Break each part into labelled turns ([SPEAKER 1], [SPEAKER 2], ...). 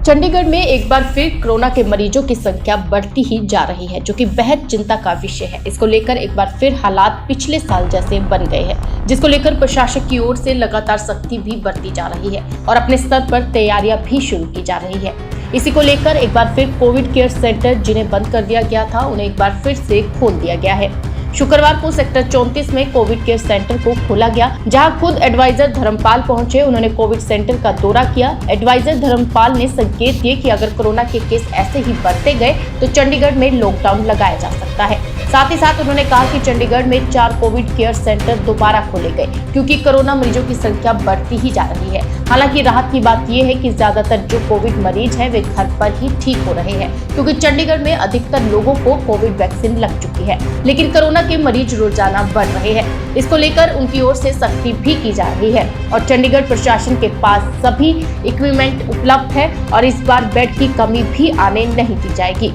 [SPEAKER 1] चंडीगढ़ में एक बार फिर कोरोना के मरीजों की संख्या बढ़ती ही जा रही है, जो कि बेहद चिंता का विषय है। इसको लेकर एक बार फिर हालात पिछले साल जैसे बन गए हैं, जिसको लेकर प्रशासन की ओर से लगातार सख्ती भी बरती जा रही है और अपने स्तर पर तैयारियां भी शुरू की जा रही है। इसी को लेकर एक बार फिर कोविड केयर सेंटर जिन्हें बंद कर दिया गया था, उन्हें एक बार फिर से खोल दिया गया है। शुक्रवार को सेक्टर 34 में कोविड केयर सेंटर को खोला गया, जहां खुद एडवाइजर धर्मपाल पहुंचे। उन्होंने कोविड सेंटर का दौरा किया। एडवाइजर धर्मपाल ने संकेत दिए कि अगर कोरोना के केस ऐसे ही बढ़ते गए तो चंडीगढ़ में लॉकडाउन लगाया जा सकता है। साथ ही साथ उन्होंने कहा कि चंडीगढ़ में 4 कोविड केयर सेंटर दोबारा खोले गए, क्योंकि कोरोना मरीजों की संख्या बढ़ती ही जा रही है। हालांकि राहत की बात यह है कि ज्यादातर जो कोविड मरीज हैं वे घर पर ही ठीक हो रहे हैं, क्योंकि चंडीगढ़ में अधिकतर लोगों को कोविड वैक्सीन लग चुकी है। लेकिन कोरोना के मरीज रोजाना बढ़ रहे हैं। इसको लेकर उनकी ओर से सख्ती भी की जा रही है और चंडीगढ़ प्रशासन के पास सभी इक्विपमेंट उपलब्ध है और इस बार बेड की कमी भी आने नहीं दी जाएगी।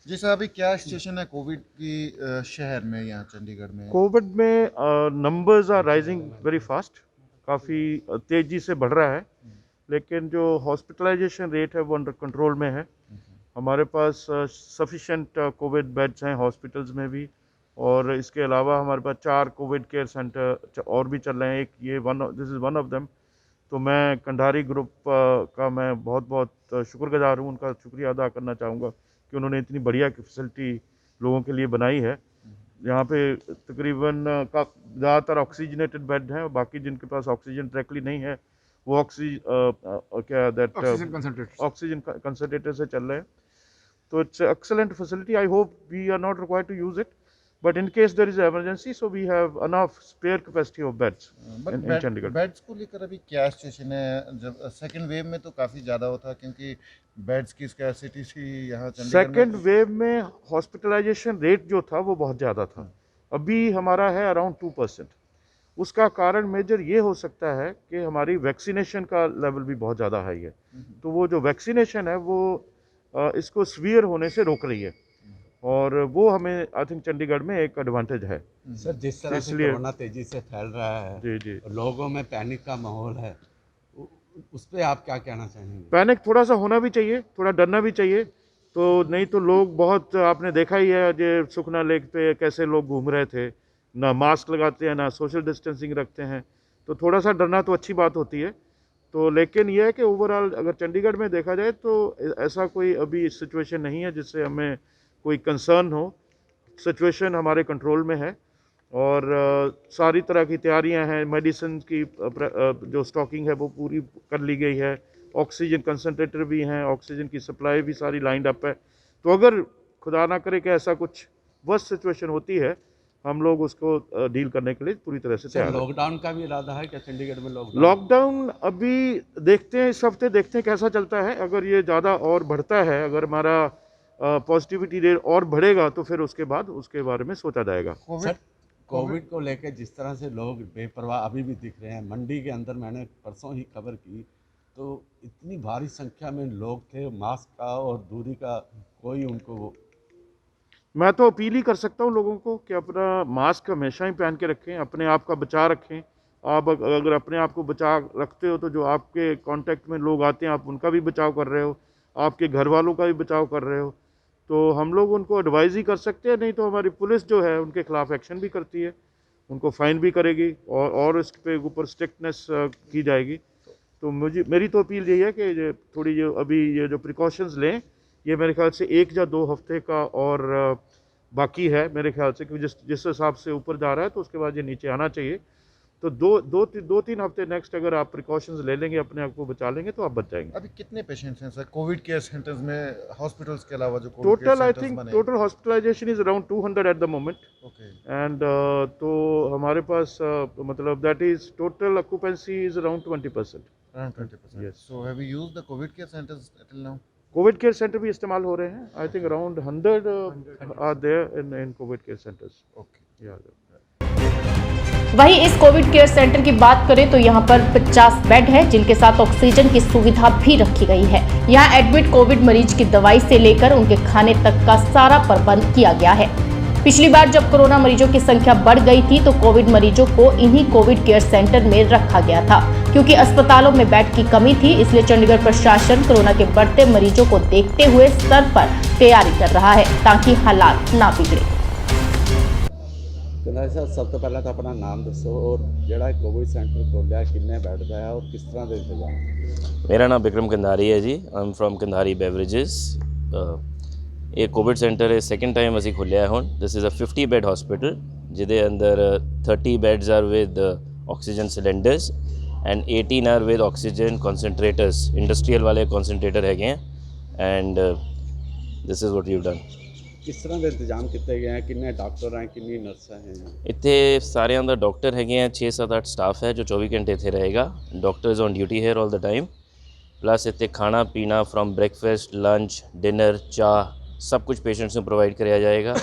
[SPEAKER 2] जी सर, अभी क्या सिचुएशन है कोविड की शहर में, यहाँ चंडीगढ़ में?
[SPEAKER 3] कोविड में numbers are rising very fast, काफ़ी तेज़ी से बढ़ रहा है, लेकिन जो हॉस्पिटलाइजेशन रेट है वो अंडर कंट्रोल में है। हमारे पास सफिशेंट कोविड बेड्स हैं हॉस्पिटल्स में भी, और इसके अलावा हमारे पास 4 कोविड केयर सेंटर और भी चल रहे हैं। एक ये this is one of them. तो मैं कंधारी ग्रुप का मैं बहुत बहुत शुक्रगुजार हूँ, उनका शुक्रिया अदा करना चाहूँगा कि उन्होंने इतनी बढ़िया फैसिलिटी लोगों के लिए बनाई है। यहाँ पे तकरीबन का ज़्यादातर ऑक्सीजनेटेड बेड हैं, बाकी जिनके पास ऑक्सीजन डायरेक्टली नहीं है वो ऑक्सीजन कंसंट्रेटर से चल रहे हैं। तो it's excellent facility. I hope we are not required to use it, but in case there is emergency so we have enough spare capacity of beds in Chandigarh.
[SPEAKER 2] Beds को लेकर अभी क्या सिचुएशन है? जब सेकंड वेव में तो काफ़ी ज़्यादा होता, क्योंकि बेड्स की स्कैसिटी थी यहाँ चंडीगढ़ में।
[SPEAKER 3] सेकेंड वेव में हॉस्पिटलाइजेशन रेट जो था वो बहुत ज़्यादा था, अभी हमारा है अराउंड 2%। उसका कारण मेजर ये हो सकता है कि हमारी वैक्सीनेशन का लेवल भी बहुत ज़्यादा हाई है। तो वो जो वैक्सीनेशन है वो इसको सीवियर होने से रोक रही है, और वो हमें आई थिंक चंडीगढ़ में एक एडवांटेज है।
[SPEAKER 4] सर, जिस तरह से कोरोना तेजी से फैल रहा है,
[SPEAKER 3] जी
[SPEAKER 4] लोगों में पैनिक का माहौल है, उस पर आप क्या कहना चाहेंगे?
[SPEAKER 3] पैनिक थोड़ा सा होना भी चाहिए, थोड़ा डरना भी चाहिए। तो नहीं तो लोग बहुत, आपने देखा ही है जो सुखना लेक पे कैसे लोग घूम रहे थे, ना मास्क लगाते हैं ना सोशल डिस्टेंसिंग रखते हैं। तो थोड़ा सा डरना तो अच्छी बात होती है। तो लेकिन यह है कि ओवरऑल अगर चंडीगढ़ में देखा जाए तो ऐसा कोई अभी सिचुएशन नहीं है जिससे हमें कोई कंसर्न हो। सिचुएशन हमारे कंट्रोल में है और सारी तरह की तैयारियां हैं। मेडिसिन की जो स्टॉकिंग है वो पूरी कर ली गई है। ऑक्सीजन कंसंट्रेटर भी हैं, ऑक्सीजन की सप्लाई भी सारी लाइंड अप है। तो अगर खुदा ना करे कि ऐसा कुछ वर्स्ट सिचुएशन होती है, हम लोग उसको डील करने के लिए पूरी तरह से तैयार हैं।
[SPEAKER 4] लॉकडाउन का भी इरादा है क्या चंडीगढ़ में?
[SPEAKER 3] लॉकडाउन अभी देखते हैं, इस हफ्ते देखते हैं कैसा चलता है। अगर ये ज़्यादा और बढ़ता है, अगर हमारा पॉजिटिविटी रेट और बढ़ेगा तो फिर उसके बाद उसके बारे में सोचा जाएगा।
[SPEAKER 4] कोविड को लेकर जिस तरह से लोग बेपरवाह अभी भी दिख रहे हैं, मंडी के अंदर मैंने परसों ही खबर की तो इतनी भारी संख्या में लोग थे, मास्क का और दूरी का कोई उनको।
[SPEAKER 3] मैं तो अपील ही कर सकता हूँ लोगों को कि अपना मास्क हमेशा ही पहन के रखें, अपने आप का बचाव रखें। आप अगर अपने आप को बचाव रखते हो तो जो आपके कांटेक्ट में लोग आते हैं आप उनका भी बचाव कर रहे हो, आपके घर वालों का भी बचाव कर रहे हो। तो हम लोग उनको एडवाइज़ ही कर सकते हैं, नहीं तो हमारी पुलिस जो है उनके खिलाफ़ एक्शन भी करती है, उनको फ़ाइन भी करेगी और इस पे ऊपर स्ट्रिक्टनेस की जाएगी। तो मेरी तो अपील यही है कि थोड़ी अभी ये जो प्रिकॉशंस लें, ये मेरे ख्याल से 1 या 2 हफ्ते का और बाकी है मेरे ख्याल से, क्योंकि जिस हिसाब से ऊपर जा रहा है तो उसके बाद ये नीचे आना चाहिए। तो 2-3 हफ्ते नेक्स्ट अगर आप प्रिकॉशंस ले लेंगे, अपने आप को बचा लेंगे तो आप बच जाएंगे।
[SPEAKER 2] अभी कितने पेशेंट्स हैं सर कोविड केयर सेंटर्स में, हॉस्पिटल्स के अलावा? जो
[SPEAKER 3] total I think total hospitalisation is around 200 at the moment. And तो हमारे पास मतलब that is total occupancy is around 20%।
[SPEAKER 2] Around 20%. Yes. So have you used the COVID care centers till now?
[SPEAKER 3] Covid care centre भी इस्तेमाल हो रहे हैं। I think around 100 are there in Covid care centres.
[SPEAKER 2] Okay.
[SPEAKER 1] वहीं इस Covid care centre की बात करें तो यहाँ पर 50 बेड है, जिनके साथ ऑक्सीजन की सुविधा भी रखी गई है। यहाँ एडमिट कोविड मरीज की दवाई से लेकर उनके खाने तक का सारा प्रबंध किया गया है। पिछली बार जब कोरोना मरीजों की संख्या बढ़ गई थी तो कोविड मरीजों को इन्हीं कोविड केयर सेंटर में रखा गया था। क्योंकि अस्पतालों में बेड की कमी थी, इसलिए चंडीगढ़ प्रशासन कोरोना के बढ़ते मरीजों को देखते हुए स्तर पर तैयारी कर रहा है ताकि हालात ना बिगड़े।
[SPEAKER 4] कंधारी साहब, सब तो पहले तो अपना नाम दसो और ਜਿਹੜਾ कोविड सेंटर खोलिया किन्ने बैठ ਦਾ है और किस तरह ਦੇ इंतजाम?
[SPEAKER 5] मेरा नाम विक्रम कंधारी है ji. I am from Kandhari beverages. ਇਹ ਕੋਵਿਡ ਸੈਂਟਰ ਇਹ ਸੈਕੰਡ ਟਾਈਮ ਅਸੀਂ ਖੋਲ੍ਹਿਆ ਹੁਣ। This is a 50 bed hospital ਜਿਹਦੇ ਅੰਦਰ 30 beds are with oxygen cylinders and 18 are with oxygen concentrators, industrial ਵਾਲੇ ਕਨਸੈਂਟਰੇਟਰ ਹੈਗੇ ਆ and this is what you done.
[SPEAKER 4] ਕਿਸ ਤਰ੍ਹਾਂ ਦੇ ਇੰਤਜ਼ਾਮ ਕੀਤੇ ਗਏ ਹਨ? ਕਿੰਨੇ ਡਾਕਟਰ ਹਨ, ਕਿੰਨੀ ਨਰਸਾਂ ਹਨ?
[SPEAKER 5] ਇੱਥੇ ਸਾਰਿਆਂ ਦਾ ਡਾਕਟਰ ਹੈਗੇ ਆ, 6-7-8 ਸਟਾਫ ਹੈ ਜੋ 24 ਘੰਟੇ ਇੱਥੇ ਰਹੇਗਾ। Doctors on duty here all the time. Plus ਇੱਥੇ ਖਾਣਾ ਪੀਣਾ ਫਰੋਮ ਬ੍ਰੇਕਫਾਸਟ, ਲੰਚ, ਡਿਨਰ, ਚਾਹ ਸਭ ਕੁਝ ਪੇਸ਼ੈਂਟਸ ਨੂੰ ਪ੍ਰੋਵਾਈਡ ਕਰਿਆ ਜਾਏਗਾ।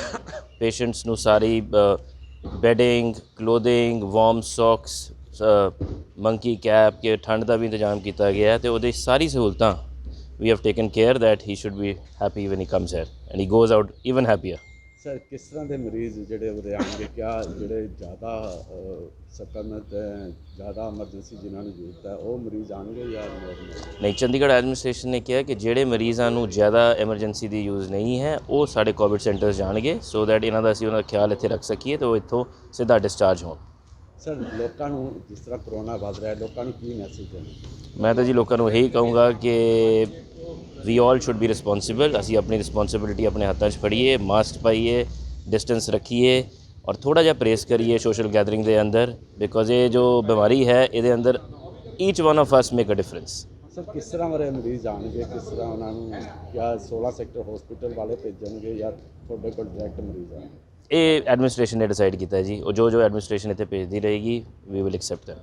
[SPEAKER 5] ਪੇਸ਼ੈਂਟਸ ਨੂੰ ਸਾਰੀ bedding, clothing, warm socks, monkey cap ਕੇ ਠੰਡ ਦਾ ਵੀ ਇੰਤਜ਼ਾਮ ਕੀਤਾ ਗਿਆ ਹੈ ਤੇ ਉਹਦੇ ਸਾਰੀ ਸਹੂਲਤਾਂ we have taken care that he should be happy when he comes here and he goes out even happier.
[SPEAKER 4] Sir, ਕਿਸ ਤਰ੍ਹਾਂ ਦੇ ਮਰੀਜ਼ ਜਿਹੜੇ ਉਰੇ ਆਉਣਗੇ? ਕਿਆ ਜਿਹੜੇ ਜ਼ਿਆਦਾ ਸੰਕਰਮਿਤ ਹੈ, ਜ਼ਿਆਦਾ ਐਮਰਜੈਂਸੀ ਜਿਨ੍ਹਾਂ ਨੂੰ ਜ਼ਰੂਰਤ ਹੈ, ਉਹ ਮਰੀਜ਼ ਆਉਣਗੇ ਜਾਂ ਨੋਰਮਲ?
[SPEAKER 5] ਨਹੀਂ, ਚੰਡੀਗੜ੍ਹ ਐਡਮਿਨਿਸਟ੍ਰੇਸ਼ਨ ਨੇ ਕਿਹਾ ਕਿ ਜਿਹੜੇ ਮਰੀਜ਼ਾਂ ਨੂੰ ਜ਼ਿਆਦਾ ਐਮਰਜੈਂਸੀ ਦੀ ਯੂਜ਼ ਨਹੀਂ ਹੈ ਉਹ ਸਾਡੇ ਕੋਵਿਡ ਸੈਂਟਰਸ ਜਾਣਗੇ ਸੋ ਦੈਟ ਇਹਨਾਂ ਦਾ ਅਸੀਂ ਉਹਨਾਂ ਦਾ ਖਿਆਲ ਇੱਥੇ ਰੱਖ ਸਕੀਏ ਤੇ ਉਹ ਇੱਥੋਂ ਸਿੱਧਾ ਡਿਸਚਾਰਜ ਹੋਣ।
[SPEAKER 4] ਸਰ, ਲੋਕਾਂ ਨੂੰ ਜਿਸ ਤਰ੍ਹਾਂ ਕਰੋਨਾ ਵੱਧ ਰਿਹਾ, ਲੋਕਾਂ ਨੂੰ ਕੀ ਮੈਸੇਜ ਦੇਣਾ?
[SPEAKER 5] ਮੈਂ ਤਾਂ ਜੀ ਲੋਕਾਂ ਨੂੰ ਇਹੀ ਕਹੂੰਗਾ ਕਿ ਵੀ ਆਲ ਸ਼ੁੱਡ ਬੀ ਰਿਸਪੋਂਸੀਬਲ। ਅਸੀਂ ਆਪਣੀ ਰਿਸਪੋਂਸਿਬਿਲਿਟੀ ਆਪਣੇ ਹੱਥਾਂ 'ਚ ਫੜੀਏ, ਮਾਸਕ ਪਾਈਏ, ਡਿਸਟੈਂਸ ਰੱਖੀਏ ਔਰ ਥੋੜ੍ਹਾ ਜਿਹਾ ਪ੍ਰੇਸ ਕਰੀਏ ਸੋਸ਼ਲ ਗੈਦਰਿੰਗ ਦੇ ਅੰਦਰ ਬਿਕੋਜ਼ ਇਹ ਜੋ ਬਿਮਾਰੀ ਹੈ ਇਹਦੇ ਅੰਦਰ each one of us make a difference.
[SPEAKER 4] Sir, ਕਿਸ ਤਰ੍ਹਾਂ ਵਾਲੇ ਮਰੀਜ਼ ਆਉਣਗੇ? ਕਿਸ ਤਰ੍ਹਾਂ ਉਹਨਾਂ ਨੂੰ ਜਾਂ 16 ਸੈਕਟਰ ਹਸਪੀਟਲ ਵਾਲੇ ਭੇਜਣਗੇ ਜਾਂ ਤੁਹਾਡੇ ਕੋਲ ਡਾਇਰੈਕਟ ਮਰੀਜ਼ ਆਉਣਗੇ?
[SPEAKER 5] ਇਹ ਐਡਮਿਨਿਸਟ੍ਰੇਸ਼ਨ ਨੇ ਡਿਸਾਈਡ ਕੀਤਾ ਜੀ। ਉਹ ਜੋ ਐਡਮਿਨਿਸਟ੍ਰੇਸ਼ਨ ਇੱਥੇ ਭੇਜਦੀ ਰਹੇਗੀ ਵੀ ਵਿਲ ਐਕਸੈਪਟ ਦੈਮ।